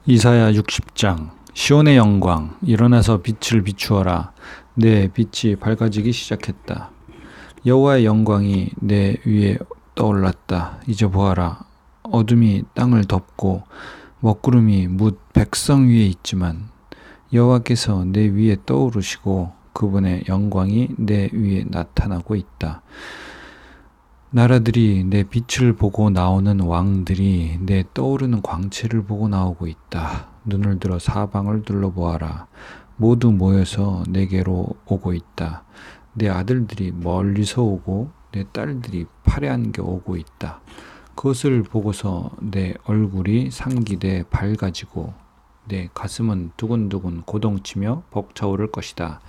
이사야 60장. 시온의 영광, 일어나서 빛을 비추어라. 내 빛이 밝아지기 시작했다. 여호와의 영광이 내 위에 떠올랐다. 이제 보아라. 어둠이 땅을 덮고 먹구름이 뭇 백성 위에 있지만 여호와께서 내 위에 떠오르시고 그분의 영광이 내 위에 나타나고 있다. 나라들이 내 빛을 보고 나오는 왕들이 내 떠오르는 광채를 보고 나오고 있다. 눈을 들어 사방을 둘러보아라. 모두 모여서 내게로 오고 있다. 내 아들들이 멀리서 오고 내 딸들이 팔에 안겨 오고 있다. 그것을 보고서 내 얼굴이 상기돼 밝아지고 내 가슴은 두근두근 고동치며 벅차오를 것이다.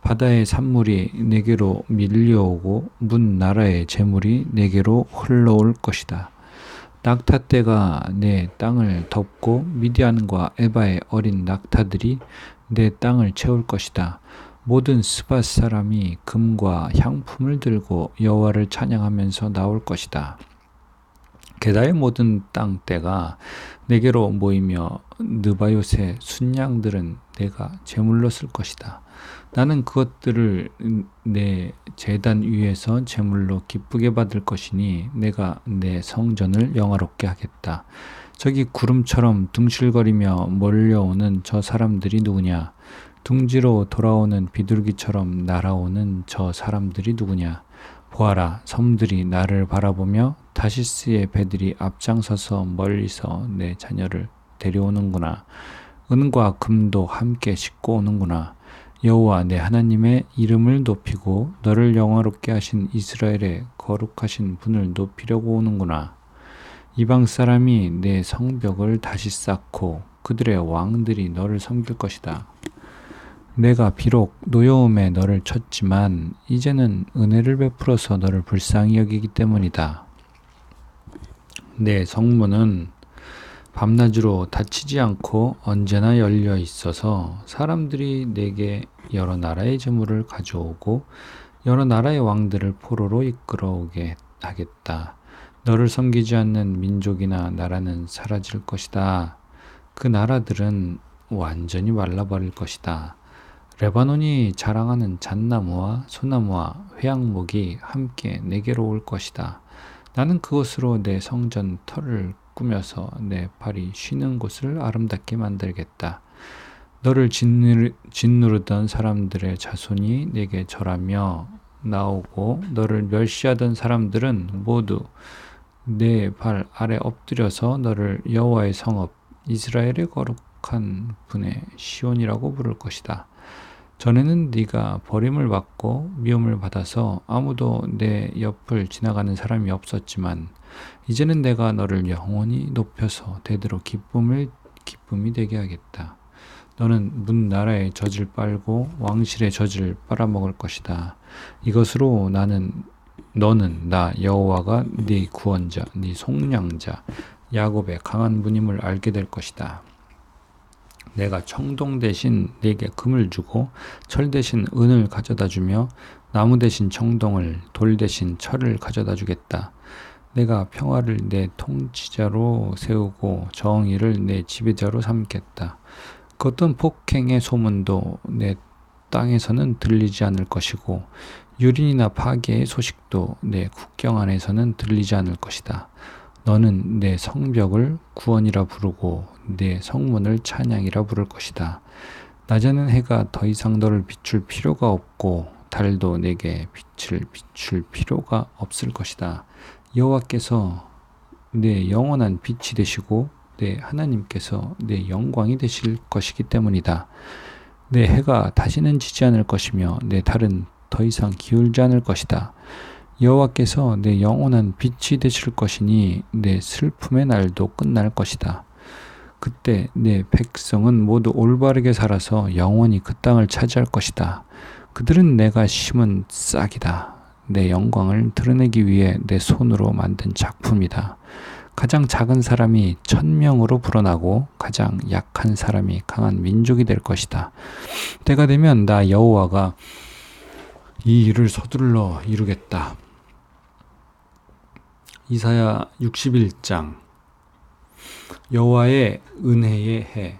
바다의 산물이 내게로 밀려오고 문 나라의 재물이 내게로 흘러올 것이다. 낙타떼가 내 땅을 덮고 미디안과 에바의 어린 낙타들이 내 땅을 채울 것이다. 모든 스밧 사람이 금과 향품을 들고 여호와를 찬양하면서 나올 것이다. 게다의 모든 땅떼가 내게로 모이며 느바요새 순양들은 내가 제물로 쓸 것이다. 나는 그것들을 내 제단 위에서 제물로 기쁘게 받을 것이니 내가 내 성전을 영화롭게 하겠다. 저기 구름처럼 둥실거리며 몰려오는 저 사람들이 누구냐? 둥지로 돌아오는 비둘기처럼 날아오는 저 사람들이 누구냐? 보아라, 섬들이 나를 바라보며 다시스의 배들이 앞장서서 멀리서 내 자녀를 데려오는구나. 은과 금도 함께 싣고 오는구나. 여호와 내 하나님의 이름을 높이고 너를 영화롭게 하신 이스라엘의 거룩하신 분을 높이려고 오는구나. 이방 사람이 내 성벽을 다시 쌓고 그들의 왕들이 너를 섬길 것이다. 내가 비록 노여움에 너를 쳤지만 이제는 은혜를 베풀어서 너를 불쌍히 여기기 때문이다. 내 성문은 밤낮으로 닫히지 않고 언제나 열려 있어서 사람들이 내게 여러 나라의 재물을 가져오고 여러 나라의 왕들을 포로로 이끌어오게 하겠다. 너를 섬기지 않는 민족이나 나라는 사라질 것이다. 그 나라들은 완전히 말라버릴 것이다. 레바논이 자랑하는 잣나무와 소나무와 회양목이 함께 내게로 올 것이다. 나는 그것으로 내 성전 터를 꾸며서 내 발이 쉬는 곳을 아름답게 만들겠다. 너를 짓누르던 사람들의 자손이 내게 절하며 나오고 너를 멸시하던 사람들은 모두 내 발 아래 엎드려서 너를 여호와의 성읍 이스라엘의 거룩한 분의 시온이라고 부를 것이다. 전에는 네가 버림을 받고 미움을 받아서 아무도 내 옆을 지나가는 사람이 없었지만 이제는 내가 너를 영원히 높여서 대대로 기쁨이 되게 하겠다. 너는 문 나라의 젖을 빨고 왕실의 젖을 빨아먹을 것이다. 이것으로 너는 나 여호와가 네 구원자, 네 속량자, 야곱의 강한 분임을 알게 될 것이다. 내가 청동 대신 네게 금을 주고 철 대신 은을 가져다 주며 나무 대신 청동을 돌 대신 철을 가져다 주겠다. 내가 평화를 내 통치자로 세우고 정의를 내 지배자로 삼겠다. 그 어떤 폭행의 소문도 내 땅에서는 들리지 않을 것이고 유린이나 파괴의 소식도 내 국경 안에서는 들리지 않을 것이다. 너는 내 성벽을 구원이라 부르고 내 성문을 찬양이라 부를 것이다. 낮에는 해가 더 이상 너를 비출 필요가 없고 달도 내게 빛을 비출 필요가 없을 것이다. 여호와께서 내 영원한 빛이 되시고 내 하나님께서 내 영광이 되실 것이기 때문이다. 내 해가 다시는 지지 않을 것이며 내 달은 더 이상 기울지 않을 것이다. 여호와께서 내 영원한 빛이 되실 것이니 내 슬픔의 날도 끝날 것이다. 그때 내 백성은 모두 올바르게 살아서 영원히 그 땅을 차지할 것이다. 그들은 내가 심은 싹이다. 내 영광을 드러내기 위해 내 손으로 만든 작품이다. 가장 작은 사람이 1000명으로 불어나고 가장 약한 사람이 강한 민족이 될 것이다. 때가 되면 나 여호와가 이 일을 서둘러 이루겠다. 이사야 61장. 여호와의 은혜의 해.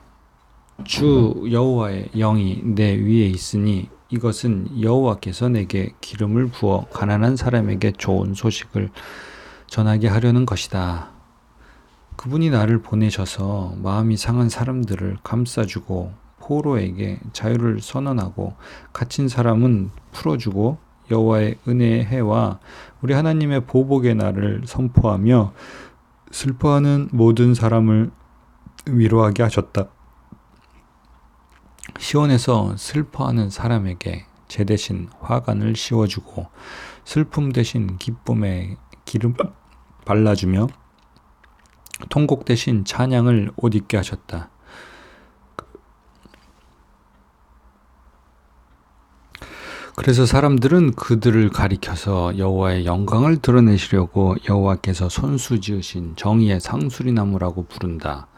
주 여호와의 영이 내 위에 있으니 이것은 여호와께서 내게 기름을 부어 가난한 사람에게 좋은 소식을 전하게 하려는 것이다. 그분이 나를 보내셔서 마음이 상한 사람들을 감싸주고 포로에게 자유를 선언하고 갇힌 사람은 풀어주고 여호와의 은혜의 해와 우리 하나님의 보복의 날을 선포하며 슬퍼하는 모든 사람을 위로하게 하셨다. 시온에서 슬퍼하는 사람에게 제 대신 화관을 씌워주고 슬픔 대신 기쁨에 기름 발라주며 통곡 대신 찬양을 옷 입게 하셨다. 그래서 사람들은 그들을 가리켜서 여호와의 영광을 드러내시려고 여호와께서 손수 지으신 정의의 상수리나무라고 부른다.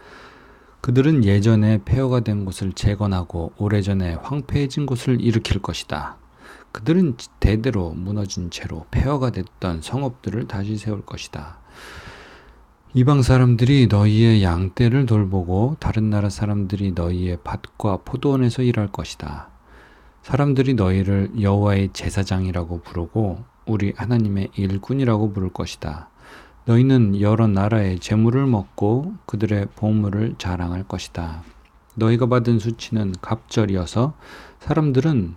그들은 예전에 폐허가 된 곳을 재건하고 오래전에 황폐해진 곳을 일으킬 것이다. 그들은 대대로 무너진 채로 폐허가 됐던 성읍들을 다시 세울 것이다. 이방 사람들이 너희의 양떼를 돌보고 다른 나라 사람들이 너희의 밭과 포도원에서 일할 것이다. 사람들이 너희를 여호와의 제사장이라고 부르고 우리 하나님의 일꾼이라고 부를 것이다. 너희는 여러 나라의 재물을 먹고 그들의 보물을 자랑할 것이다. 너희가 받은 수치는 갑절이어서 사람들은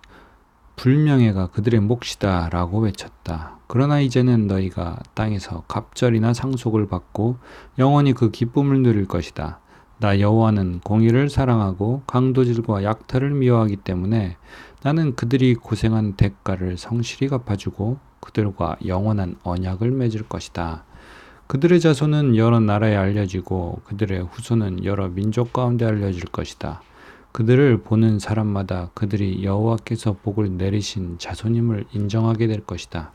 불명예가 그들의 몫이다 라고 외쳤다. 그러나 이제는 너희가 땅에서 갑절이나 상속을 받고 영원히 그 기쁨을 누릴 것이다. 나 여호와는 공의를 사랑하고 강도질과 약탈을 미워하기 때문에 나는 그들이 고생한 대가를 성실히 갚아주고 그들과 영원한 언약을 맺을 것이다. 그들의 자손은 여러 나라에 알려지고 그들의 후손은 여러 민족 가운데 알려질 것이다. 그들을 보는 사람마다 그들이 여호와께서 복을 내리신 자손임을 인정하게 될 것이다.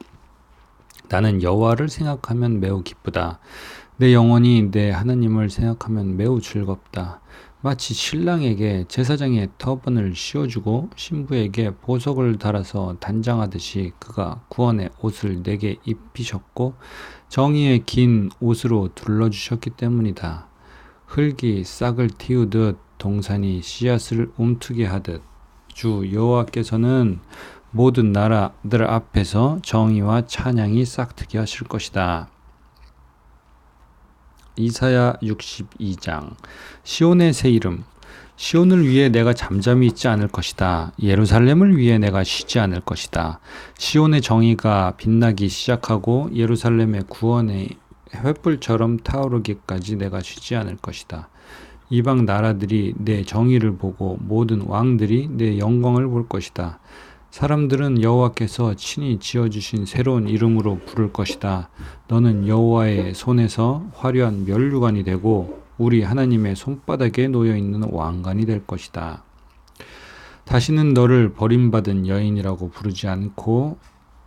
나는 여호와를 생각하면 매우 기쁘다. 내 영혼이 내 하나님을 생각하면 매우 즐겁다. 마치 신랑에게 제사장의 터번을 씌워주고 신부에게 보석을 달아서 단장하듯이 그가 구원의 옷을 내게 입히셨고 정의의 긴 옷으로 둘러주셨기 때문이다. 흙이 싹을 틔우듯 동산이 씨앗을 움트게 하듯 주 여호와께서는 모든 나라들 앞에서 정의와 찬양이 싹트게 하실 것이다. 이사야 62장. 시온의 새 이름. 시온을 위해 내가 잠잠히 있지 않을 것이다. 예루살렘을 위해 내가 쉬지 않을 것이다. 시온의 정의가 빛나기 시작하고 예루살렘의 구원의 횃불처럼 타오르기까지 내가 쉬지 않을 것이다. 이방 나라들이 내 정의를 보고 모든 왕들이 내 영광을 볼 것이다. 사람들은 여호와께서 친히 지어주신 새로운 이름으로 부를 것이다. 너는 여호와의 손에서 화려한 면류관이 되고 우리 하나님의 손바닥에 놓여있는 왕관이 될 것이다. 다시는 너를 버림받은 여인이라고 부르지 않고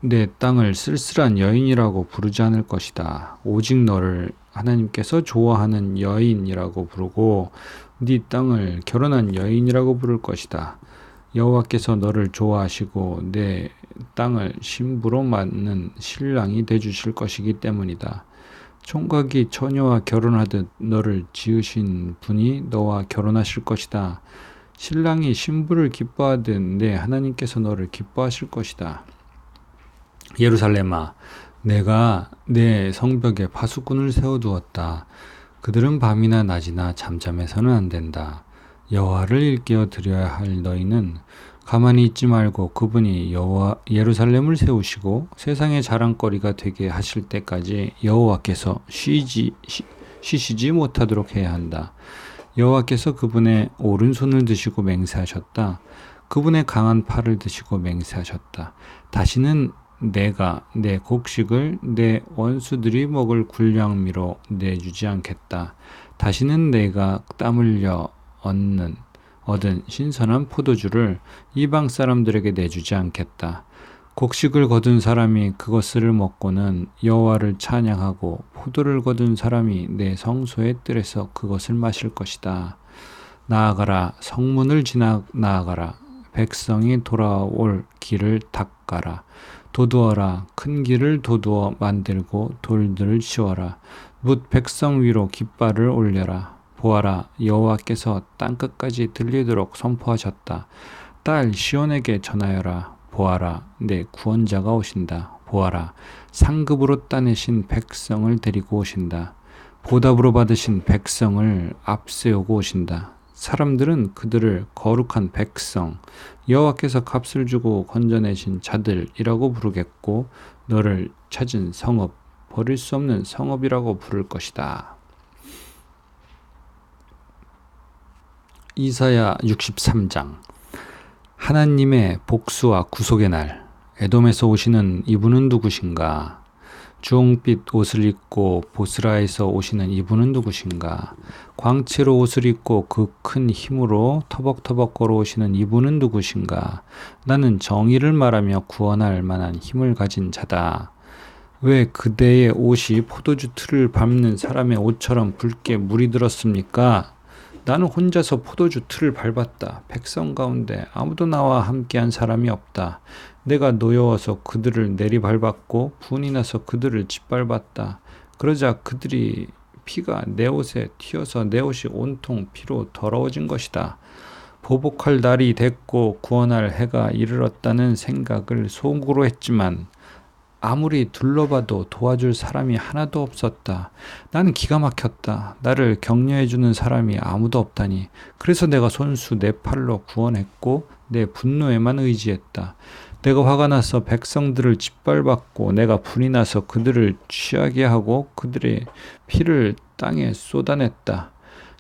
내 땅을 쓸쓸한 여인이라고 부르지 않을 것이다. 오직 너를 하나님께서 좋아하는 여인이라고 부르고 네 땅을 결혼한 여인이라고 부를 것이다. 여호와께서 너를 좋아하시고 내 땅을 신부로 맞는 신랑이 되주실 것이기 때문이다. 총각이 처녀와 결혼하듯 너를 지으신 분이 너와 결혼하실 것이다. 신랑이 신부를 기뻐하듯 내 하나님께서 너를 기뻐하실 것이다. 예루살렘아, 내가 내 성벽에 파수꾼을 세워두었다. 그들은 밤이나 낮이나 잠잠해서는 안 된다. 여호와를 일깨워 드려야 할 너희는 가만히 있지 말고 그분이 예루살렘을 세우시고 세상의 자랑거리가 되게 하실 때까지 여호와께서 쉬시지 못하도록 해야 한다. 여호와께서 그분의 오른손을 드시고 맹세하셨다. 그분의 강한 팔을 드시고 맹세하셨다. 다시는 내가 내 곡식을 내 원수들이 먹을 굴량미로 내주지 않겠다. 다시는 내가 땀 흘려 얻은 신선한 포도주를 이방 사람들에게 내주지 않겠다. 곡식을 거둔 사람이 그것을 먹고는 여호와를 찬양하고 포도를 거둔 사람이 내 성소의 뜰에서 그것을 마실 것이다. 나아가라, 성문을 지나 나아가라. 백성이 돌아올 길을 닦아라. 도두어라, 큰 길을 도두어 만들고 돌들을 치워라. 뭇 백성 위로 깃발을 올려라. 보아라, 여호와께서 땅끝까지 들리도록 선포하셨다. 딸 시온에게 전하여라. 보아라, 내 구원자가 오신다. 보아라, 상급으로 따내신 백성을 데리고 오신다. 보답으로 받으신 백성을 앞세우고 오신다. 사람들은 그들을 거룩한 백성, 여호와께서 값을 주고 건져내신 자들이라고 부르겠고, 너를 찾은 성읍, 버릴 수 없는 성읍이라고 부를 것이다. 이사야 63장. 하나님의 복수와 구속의 날. 에돔에서 오시는 이분은 누구신가? 주홍빛 옷을 입고 보스라에서 오시는 이분은 누구신가? 광채로 옷을 입고 그 큰 힘으로 터벅터벅 걸어오시는 이분은 누구신가? 나는 정의를 말하며 구원할 만한 힘을 가진 자다. 왜 그대의 옷이 포도주 틀을 밟는 사람의 옷처럼 붉게 물이 들었습니까? 나는 혼자서 포도주 틀을 밟았다. 백성 가운데 아무도 나와 함께한 사람이 없다. 내가 노여워서 그들을 내리밟았고 분이 나서 그들을 짓밟았다. 그러자 그들이 피가 내 옷에 튀어서 내 옷이 온통 피로 더러워진 것이다. 보복할 날이 됐고 구원할 해가 이르렀다는 생각을 속으로 했지만 아무리 둘러봐도 도와줄 사람이 하나도 없었다. 나는 기가 막혔다. 나를 격려해주는 사람이 아무도 없다니. 그래서 내가 손수 내 팔로 구원했고 내 분노에만 의지했다. 내가 화가 나서 백성들을 짓밟았고 내가 분이 나서 그들을 취하게 하고 그들의 피를 땅에 쏟아냈다.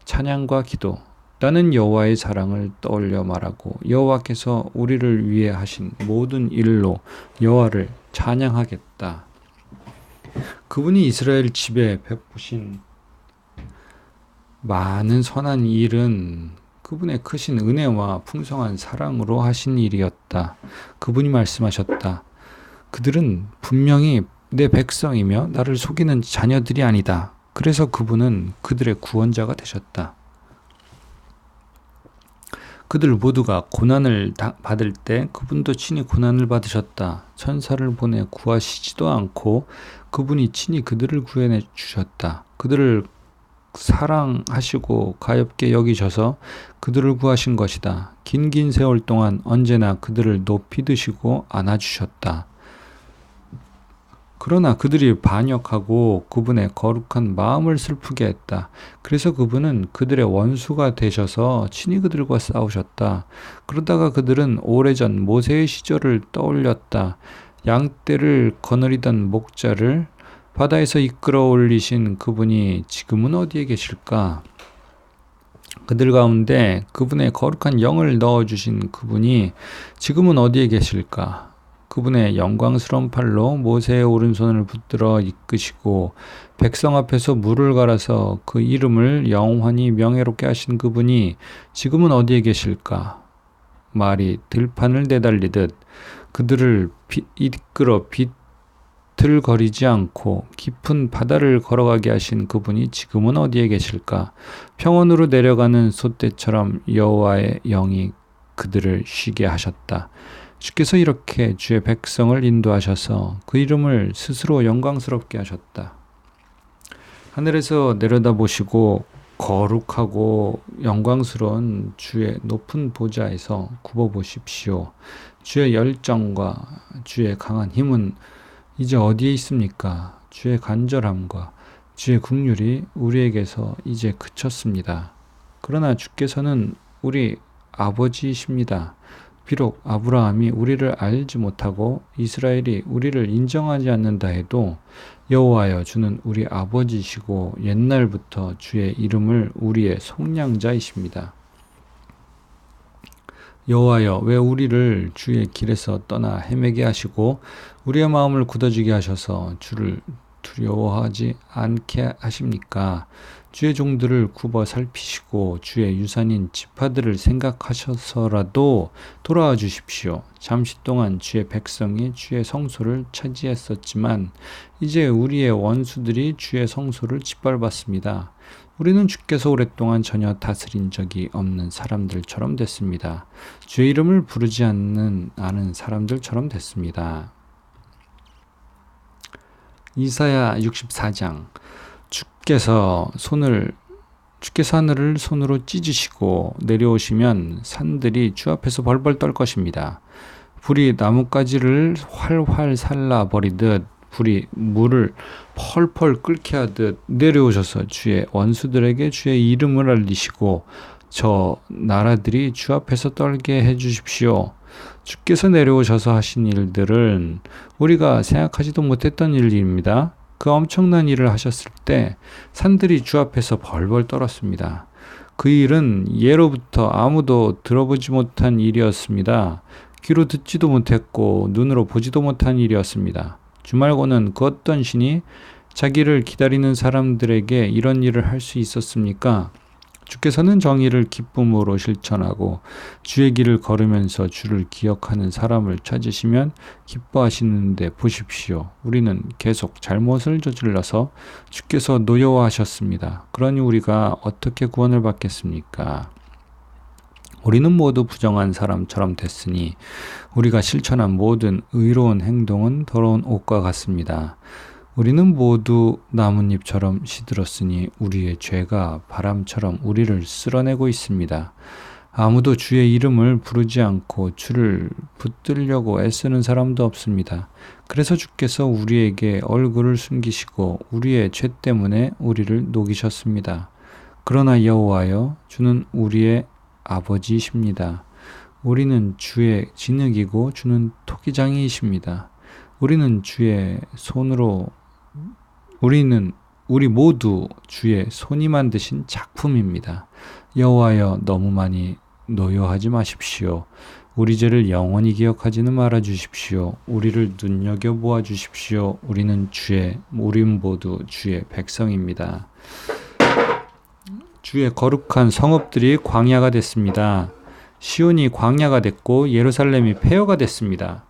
찬양과 기도. 나는 여호와의 사랑을 떠올려 말하고 여호와께서 우리를 위해 하신 모든 일로 여호와를 찬양하겠다. 그분이 이스라엘 집에 베푸신 많은 선한 일은 그분의 크신 은혜와 풍성한 사랑으로 하신 일이었다. 그분이 말씀하셨다. 그들은 분명히 내 백성이며 나를 속이는 자녀들이 아니다. 그래서 그분은 그들의 구원자가 되셨다. 그들 모두가 고난을 받을 때 그분도 친히 고난을 받으셨다. 천사를 보내 구하시지도 않고 그분이 친히 그들을 구해내 주셨다. 그들을 사랑하시고 가엾게 여기셔서 그들을 구하신 것이다. 긴 세월 동안 언제나 그들을 높이 드시고 안아주셨다. 그러나 그들이 반역하고 그분의 거룩한 마음을 슬프게 했다. 그래서 그분은 그들의 원수가 되셔서 친히 그들과 싸우셨다. 그러다가 그들은 오래전 모세의 시절을 떠올렸다. 양떼를 거느리던 목자를 바다에서 이끌어 올리신 그분이 지금은 어디에 계실까? 그들 가운데 그분의 거룩한 영을 넣어주신 그분이 지금은 어디에 계실까? 그분의 영광스러운 팔로 모세의 오른손을 붙들어 이끄시고 백성 앞에서 물을 갈아서 그 이름을 영원히 명예롭게 하신 그분이 지금은 어디에 계실까? 말이 들판을 내달리듯 그들을 이끌어 비틀거리지 않고 깊은 바다를 걸어가게 하신 그분이 지금은 어디에 계실까? 평원으로 내려가는 솥대처럼 여호와의 영이 그들을 쉬게 하셨다. 주께서 이렇게 주의 백성을 인도하셔서 그 이름을 스스로 영광스럽게 하셨다. 하늘에서 내려다보시고 거룩하고 영광스러운 주의 높은 보좌에서 굽어보십시오. 주의 열정과 주의 강한 힘은 이제 어디에 있습니까? 주의 간절함과 주의 긍휼이 우리에게서 이제 그쳤습니다. 그러나 주께서는 우리 아버지이십니다. 비록 아브라함이 우리를 알지 못하고 이스라엘이 우리를 인정하지 않는다 해도 여호와여 주는 우리 아버지시고 옛날부터 주의 이름을 우리의 속량자이십니다. 여호와여 왜 우리를 주의 길에서 떠나 헤매게 하시고 우리의 마음을 굳어지게 하셔서 주를 두려워하지 않게 하십니까? 주의 종들을 굽어 살피시고 주의 유산인 지파들을 생각하셔서라도 돌아와 주십시오. 잠시 동안 주의 백성이 주의 성소를 차지했었지만 이제 우리의 원수들이 주의 성소를 짓밟았습니다. 우리는 주께서 오랫동안 전혀 다스린 적이 없는 사람들처럼 됐습니다. 주의 이름을 부르지 아는 사람들처럼 됐습니다. 이사야 64장. 주께서 손을 주께서 하늘을 손으로 찢으시고 내려오시면 산들이 주 앞에서 벌벌 떨 것입니다. 불이 나뭇가지를 활활 살라버리듯 불이 물을 펄펄 끓게 하듯 내려오셔서 주의 원수들에게 주의 이름을 알리시고 저 나라들이 주 앞에서 떨게 해주십시오. 주께서 내려오셔서 하신 일들은 우리가 생각하지도 못했던 일입니다. 그 엄청난 일을 하셨을 때 산들이 주 앞에서 벌벌 떨었습니다. 그 일은 예로부터 아무도 들어보지 못한 일이었습니다. 귀로 듣지도 못했고 눈으로 보지도 못한 일이었습니다. 주 말고는 그 어떤 신이 자기를 기다리는 사람들에게 이런 일을 할 수 있었습니까? 주께서는 정의를 기쁨으로 실천하고 주의 길을 걸으면서 주를 기억하는 사람을 찾으시면 기뻐하시는데 보십시오. 우리는 계속 잘못을 저질러서 주께서 노여워하셨습니다. 그러니 우리가 어떻게 구원을 받겠습니까? 우리는 모두 부정한 사람처럼 됐으니 우리가 실천한 모든 의로운 행동은 더러운 옷과 같습니다. 우리는 모두 나뭇잎처럼 시들었으니 우리의 죄가 바람처럼 우리를 쓸어내고 있습니다. 아무도 주의 이름을 부르지 않고 주를 붙들려고 애쓰는 사람도 없습니다. 그래서 주께서 우리에게 얼굴을 숨기시고 우리의 죄 때문에 우리를 녹이셨습니다. 그러나 여호와여, 주는 우리의 아버지이십니다. 우리는 주의 진흙이고 주는 토기장이이십니다. 우리 모두 주의 손이 만드신 작품입니다. 여호와여, 너무 많이 노여하지 마십시오. 우리 죄를 영원히 기억하지는 말아 주십시오. 우리를 눈여겨보아 주십시오. 우린 모두 주의 백성입니다. 주의 거룩한 성읍들이 광야가 됐습니다. 시온이 광야가 됐고 예루살렘이 폐허가 됐습니다.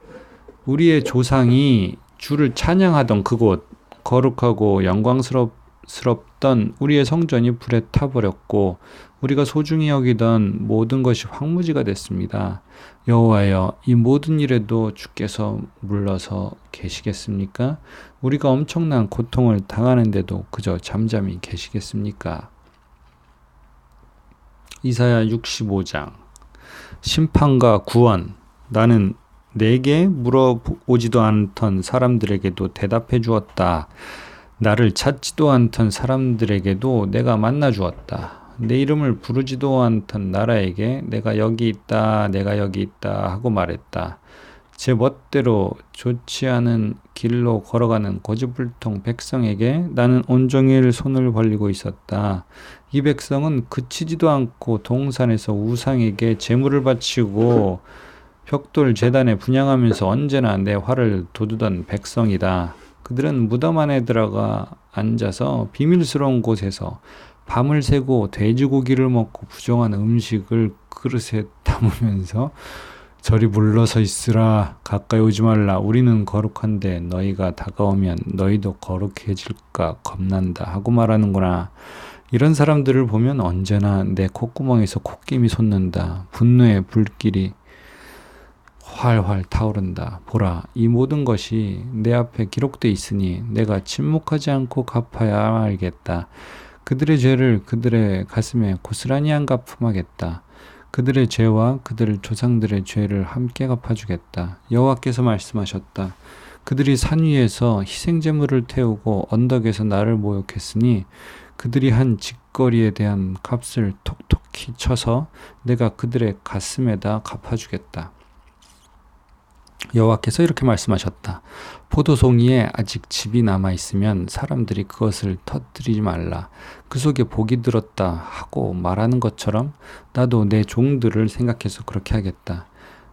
우리의 조상이 주를 찬양하던 그곳, 거룩하고 영광스럽던 우리의 성전이 불에 타버렸고 우리가 소중히 여기던 모든 것이 황무지가 됐습니다. 여호와여, 이 모든 일에도 주께서 물러서 계시겠습니까? 우리가 엄청난 고통을 당하는데도 그저 잠잠히 계시겠습니까? 이사야 65장. 심판과 구원. 나는 내게 물어오지도 않던 사람들에게도 대답해 주었다. 나를 찾지도 않던 사람들에게도 내가 만나 주었다. 내 이름을 부르지도 않던 나라에게 내가 여기 있다 하고 말했다. 제 멋대로 좋지 않은 길로 걸어가는 고집불통 백성에게 나는 온종일 손을 벌리고 있었다. 이 백성은 그치지도 않고 동산에서 우상에게 제물을 바치고 벽돌 제단에 분향하면서 언제나 내 화를 돋우던 백성이다. 그들은 무덤 안에 들어가 앉아서 비밀스러운 곳에서 밤을 새고 돼지고기를 먹고 부정한 음식을 그릇에 담으면서 저리 물러서 있으라, 가까이 오지 말라, 우리는 거룩한데 너희가 다가오면 너희도 거룩해질까 겁난다 하고 말하는구나. 이런 사람들을 보면 언제나 내 콧구멍에서 콧김이 솟는다. 분노의 불길이 활활 타오른다. 보라, 이 모든 것이 내 앞에 기록돼 있으니 내가 침묵하지 않고 갚아야 알겠다. 그들의 죄를 그들의 가슴에 고스란히 안갚음하겠다. 그들의 죄와 그들 조상들의 죄를 함께 갚아주겠다. 여호와께서 말씀하셨다. 그들이 산 위에서 희생제물을 태우고 언덕에서 나를 모욕했으니 그들이 한 짓거리에 대한 값을 톡톡히 쳐서 내가 그들의 가슴에다 갚아주겠다. 여호와께서 이렇게 말씀하셨다. 포도송이에 아직 즙이 남아있으면 사람들이 그것을 터뜨리지 말라. 그 속에 복이 들었다 하고 말하는 것처럼 나도 내 종들을 생각해서 그렇게 하겠다.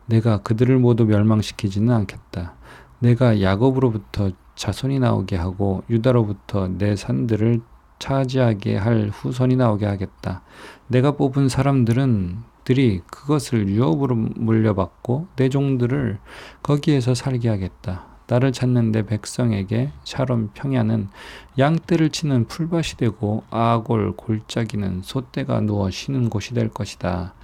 내가 그들을 모두 멸망시키지는 않겠다. 내가 야곱으로부터 자손이 나오게 하고 유다로부터 내 산들을 차지하게 할 후손이 나오게 하겠다. 내가 뽑은 사람들이 그것을 유업으로 물려받고 내 종들을 거기에서 살게 하겠다. 나를 찾는 내 백성에게 샤론 평야는 양떼를 치는 풀밭이 되고 아골 골짜기는 소떼가 누워 쉬는 곳이 될 것이다.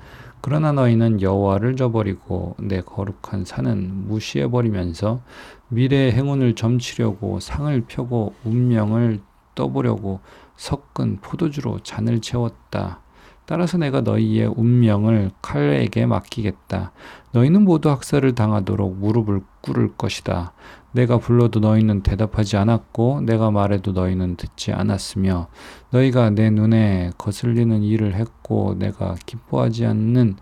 그러나 너희는 여호와를 저버리고 내 거룩한 산은 무시해버리면서 미래의 행운을 점치려고 상을 펴고 운명을 떠보려고 섞은 포도주로 잔을 채웠다. 따라서 내가 너희의 운명을 칼에게 맡기겠다. 너희는 모두 학살을 당하도록 무릎을 꿇을 것이다. 내가 불러도 너희는 대답하지 않았고 내가 말해도 너희는 듣지 않았으며 너희가 내 눈에 거슬리는 일을 했고 내가 기뻐하지 않는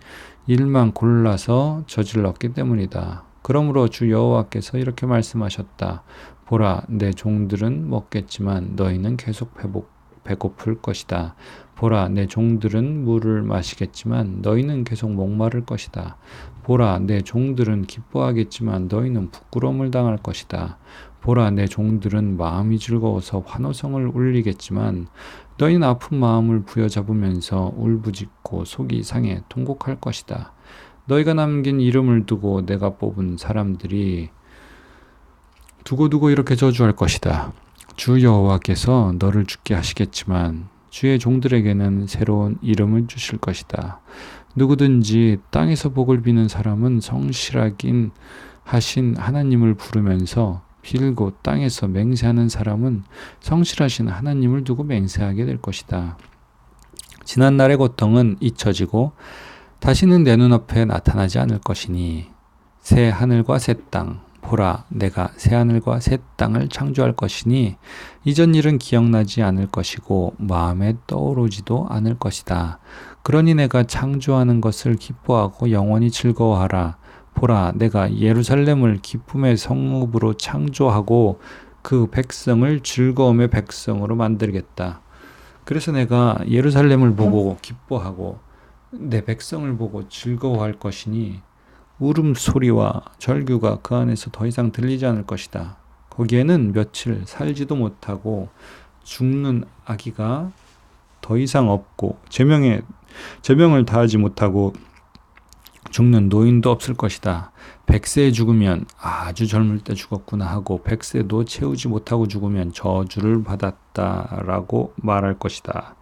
일만 골라서 저질렀기 때문이다. 그러므로 주 여호와께서 이렇게 말씀하셨다. 보라, 내 종들은 먹겠지만 너희는 계속 배고플 것이다. 보라, 내 종들은 물을 마시겠지만 너희는 계속 목마를 것이다. 보라, 내 종들은 기뻐하겠지만 너희는 부끄러움을 당할 것이다. 보라, 내 종들은 마음이 즐거워서 환호성을 울리겠지만 너희는 아픈 마음을 부여잡으면서 울부짖고 속이 상해 통곡할 것이다. 너희가 남긴 이름을 두고 내가 뽑은 사람들이 두고두고 이렇게 저주할 것이다. 주 여호와께서 너를 죽게 하시겠지만 주의 종들에게는 새로운 이름을 주실 것이다. 누구든지 땅에서 복을 비는 사람은 성실하긴 하신 하나님을 부르면서 빌고 땅에서 맹세하는 사람은 성실하신 하나님을 두고 맹세하게 될 것이다. 지난 날의 고통은 잊혀지고 다시는 내 눈앞에 나타나지 않을 것이니 새 하늘과 새 땅, 보라, 내가 새하늘과 새 땅을 창조할 것이니 이전 일은 기억나지 않을 것이고 마음에 떠오르지도 않을 것이다. 그러니 내가 창조하는 것을 기뻐하고 영원히 즐거워하라. 보라, 내가 예루살렘을 기쁨의 성읍으로 창조하고 그 백성을 즐거움의 백성으로 만들겠다. 그래서 내가 예루살렘을 보고 기뻐하고 내 백성을 보고 즐거워할 것이니 울음소리와 절규가 그 안에서 더 이상 들리지 않을 것이다. 거기에는 며칠 살지도 못하고 죽는 아기가 더 이상 없고 제명을 다하지 못하고 죽는 노인도 없을 것이다. 100세에 죽으면 아주 젊을 때 죽었구나 하고 100세도 채우지 못하고 죽으면 저주를 받았다라고 말할 것이다.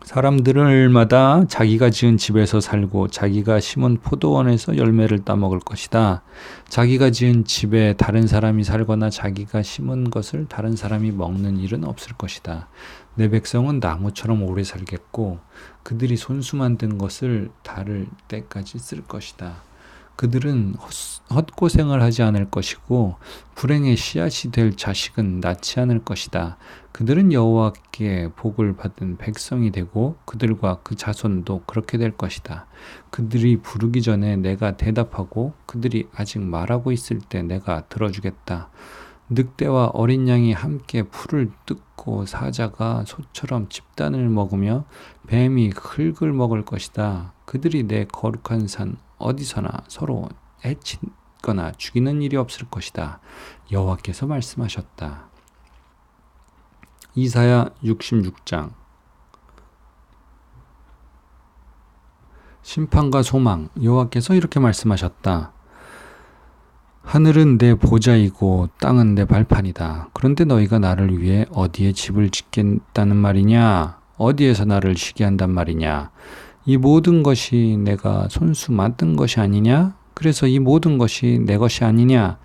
사람들마다 자기가 지은 집에서 살고 자기가 심은 포도원에서 열매를 따먹을 것이다. 자기가 지은 집에 다른 사람이 살거나 자기가 심은 것을 다른 사람이 먹는 일은 없을 것이다. 내 백성은 나무처럼 오래 살겠고 그들이 손수 만든 것을 다를 때까지 쓸 것이다. 그들은 헛고생을 하지 않을 것이고 불행의 씨앗이 될 자식은 낳지 않을 것이다. 그들은 여호와께 복을 받은 백성이 되고 그들과 그 자손도 그렇게 될 것이다. 그들이 부르기 전에 내가 대답하고 그들이 아직 말하고 있을 때 내가 들어주겠다. 늑대와 어린 양이 함께 풀을 뜯고 사자가 소처럼 집단을 먹으며 뱀이 흙을 먹을 것이다. 그들이 내 거룩한 산 어디서나 서로 해치거나 죽이는 일이 없을 것이다. 여호와께서 말씀하셨다. 이사야 66장. 심판과 소망. 여호와께서 이렇게 말씀하셨다. 하늘은 내 보좌이고 땅은 내 발판이다. 그런데 너희가 나를 위해 어디에 집을 짓겠다는 말이냐? 어디에서 나를 쉬게 한단 말이냐? 이 모든 것이 내가 손수 만든 것이 아니냐? 그래서 이 모든 것이 내 것이 아니냐?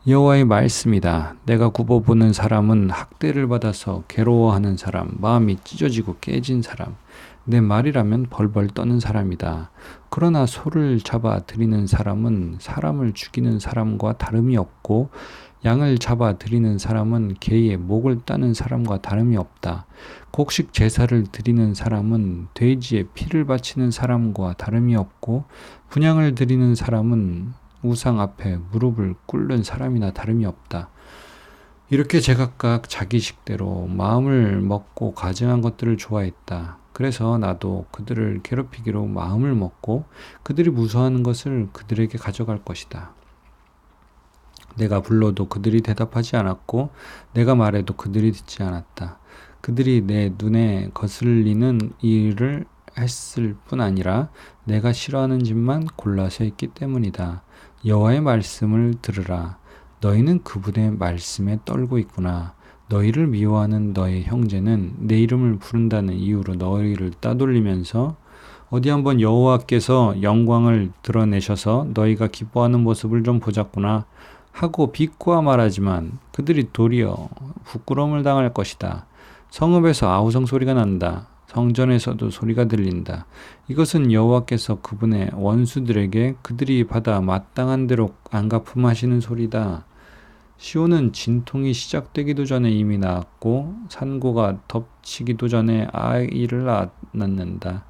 여호와의 말씀이다. 내가 굽어보는 사람은 학대를 받아서 괴로워하는 사람, 마음이 찢어지고 깨진 사람, 내 말이라면 벌벌 떠는 사람이다. 그러나 소를 잡아 들이는 사람은 사람을 죽이는 사람과 다름이 없고 양을 잡아 들이는 사람은 개의 목을 따는 사람과 다름이 없다. 곡식 제사를 드리는 사람은 돼지의 피를 바치는 사람과 다름이 없고 분향을 드리는 사람은 우상 앞에 무릎을 꿇는 사람이나 다름이 없다. 이렇게 제각각 자기 식대로 마음을 먹고 가증한 것들을 좋아했다. 그래서 나도 그들을 괴롭히기로 마음을 먹고 그들이 무서워하는 것을 그들에게 가져갈 것이다. 내가 불러도 그들이 대답하지 않았고 내가 말해도 그들이 듣지 않았다. 그들이 내 눈에 거슬리는 일을 했을 뿐 아니라 내가 싫어하는 짓만 골라서 했기 때문이다. 여호와의 말씀을 들으라. 너희는 그분의 말씀에 떨고 있구나. 너희를 미워하는 너의 형제는 내 이름을 부른다는 이유로 너희를 따돌리면서 어디 한번 여호와께서 영광을 드러내셔서 너희가 기뻐하는 모습을 좀 보자꾸나 하고 비꼬아 말하지만 그들이 도리어 부끄러움을 당할 것이다. 성읍에서 아우성 소리가 난다. 성전에서도 소리가 들린다. 이것은 여호와께서 그분의 원수들에게 그들이 받아 마땅한 대로 안갚음하시는 소리다. 시온은 진통이 시작되기도 전에 이미 낳았고 산고가 덮치기도 전에 아이를 낳는다.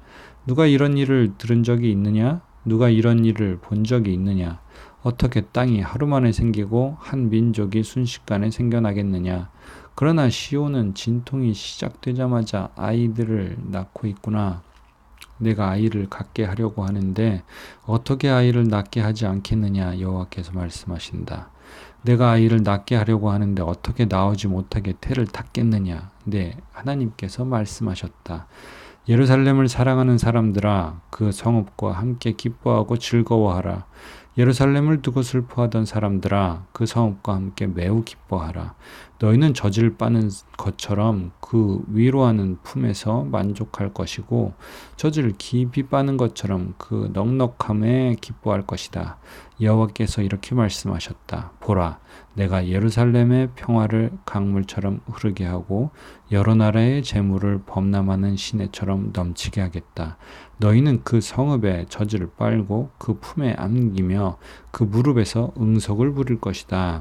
누가 이런 일을 들은 적이 있느냐? 누가 이런 일을 본 적이 있느냐? 어떻게 땅이 하루 만에 생기고 한 민족이 순식간에 생겨나겠느냐? 그러나 시온은 진통이 시작되자마자 아이들을 낳고 있구나. 내가 아이를 갖게 하려고 하는데 어떻게 아이를 낳게 하지 않겠느냐? 여호와께서 말씀하신다. 내가 아이를 낳게 하려고 하는데 어떻게 나오지 못하게 태를 탔겠느냐? 네, 하나님께서 말씀하셨다. 예루살렘을 사랑하는 사람들아, 그 성읍과 함께 기뻐하고 즐거워하라. 예루살렘을 두고 슬퍼하던 사람들아, 그 성읍과 함께 매우 기뻐하라. 너희는 젖을 빠는 것처럼 그 위로하는 품에서 만족할 것이고 젖을 깊이 빠는 것처럼 그 넉넉함에 기뻐할 것이다. 여호와께서 이렇게 말씀하셨다. 보라, 내가 예루살렘의 평화를 강물처럼 흐르게 하고 여러 나라의 재물을 범람하는 시내처럼 넘치게 하겠다. 너희는 그 성읍에 젖을 빨고 그 품에 안기며 그 무릎에서 응석을 부릴 것이다.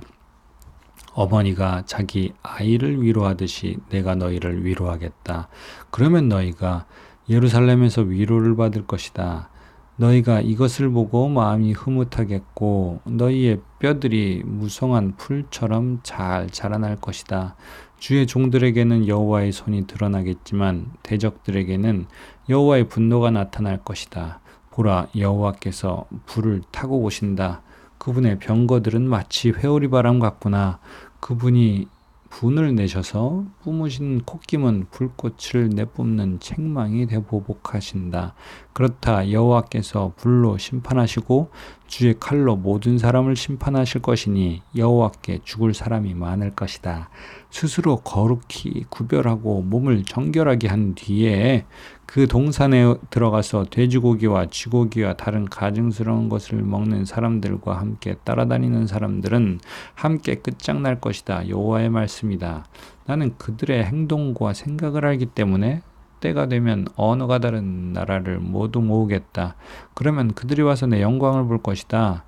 어머니가 자기 아이를 위로하듯이 내가 너희를 위로하겠다. 그러면 너희가 예루살렘에서 위로를 받을 것이다. 너희가 이것을 보고 마음이 흐뭇하겠고 너희의 뼈들이 무성한 풀처럼 잘 자라날 것이다. 주의 종들에게는 여호와의 손이 드러나겠지만 대적들에게는 여호와의 분노가 나타날 것이다. 보라, 여호와께서 불을 타고 오신다. 그분의 병거들은 마치 회오리 바람 같구나. 그분이 분을 내셔서 뿜으신 콧김은 불꽃을 내뿜는 책망이 대보복하신다. 그렇다. 여호와께서 불로 심판하시고 주의 칼로 모든 사람을 심판하실 것이니 여호와께 죽을 사람이 많을 것이다. 스스로 거룩히 구별하고 몸을 정결하게 한 뒤에 그 동산에 들어가서 돼지고기와 쥐고기와 다른 가증스러운 것을 먹는 사람들과 함께 따라다니는 사람들은 함께 끝장날 것이다. 여호와의 말씀이다. 나는 그들의 행동과 생각을 알기 때문에 때가 되면 언어가 다른 나라를 모두 모으겠다. 그러면 그들이 와서 내 영광을 볼 것이다.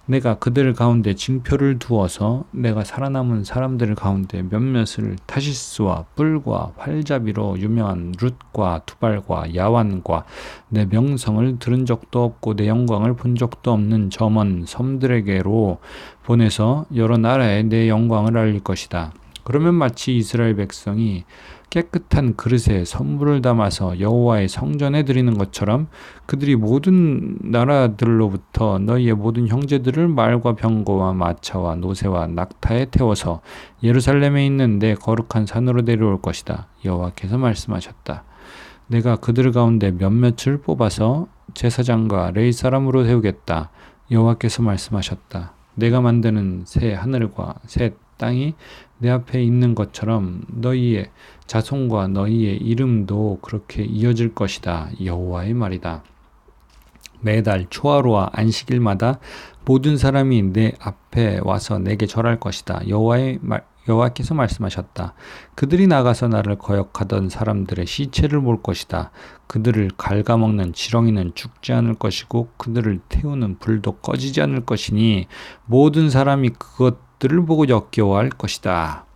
내가 그들 가운데 징표를 두어서 내가 살아남은 사람들 가운데 몇몇을 타시스와 뿔과 활잡이로 유명한 룻과 두발과 야완과 내 명성을 들은 적도 없고 내 영광을 본 적도 없는 저먼 섬들에게로 보내서 여러 나라에 내 영광을 알릴 것이다. 그러면 마치 이스라엘 백성이 깨끗한 그릇에 선물을 담아서 여호와의 성전에 드리는 것처럼 그들이 모든 나라들로부터 너희의 모든 형제들을 말과 병거와 마차와 노새와 낙타에 태워서 예루살렘에 있는 내 거룩한 산으로 데려올 것이다. 여호와께서 말씀하셨다. 내가 그들 가운데 몇몇을 뽑아서 제사장과 레위 사람으로 세우겠다. 여호와께서 말씀하셨다. 내가 만드는 새 하늘과 새 땅이 내 앞에 있는 것처럼 너희의 자손과 너희의 이름도 그렇게 이어질 것이다. 여호와의 말이다. 매달 초하루와 안식일마다 모든 사람이 내 앞에 와서 내게 절할 것이다. 여호와께서 말씀하셨다. 그들이 나가서 나를 거역하던 사람들의 시체를 볼 것이다. 그들을 갉아먹는 지렁이는 죽지 않을 것이고 그들을 태우는 불도 꺼지지 않을 것이니 모든 사람이 그것들을 보고 역겨워할 것이다.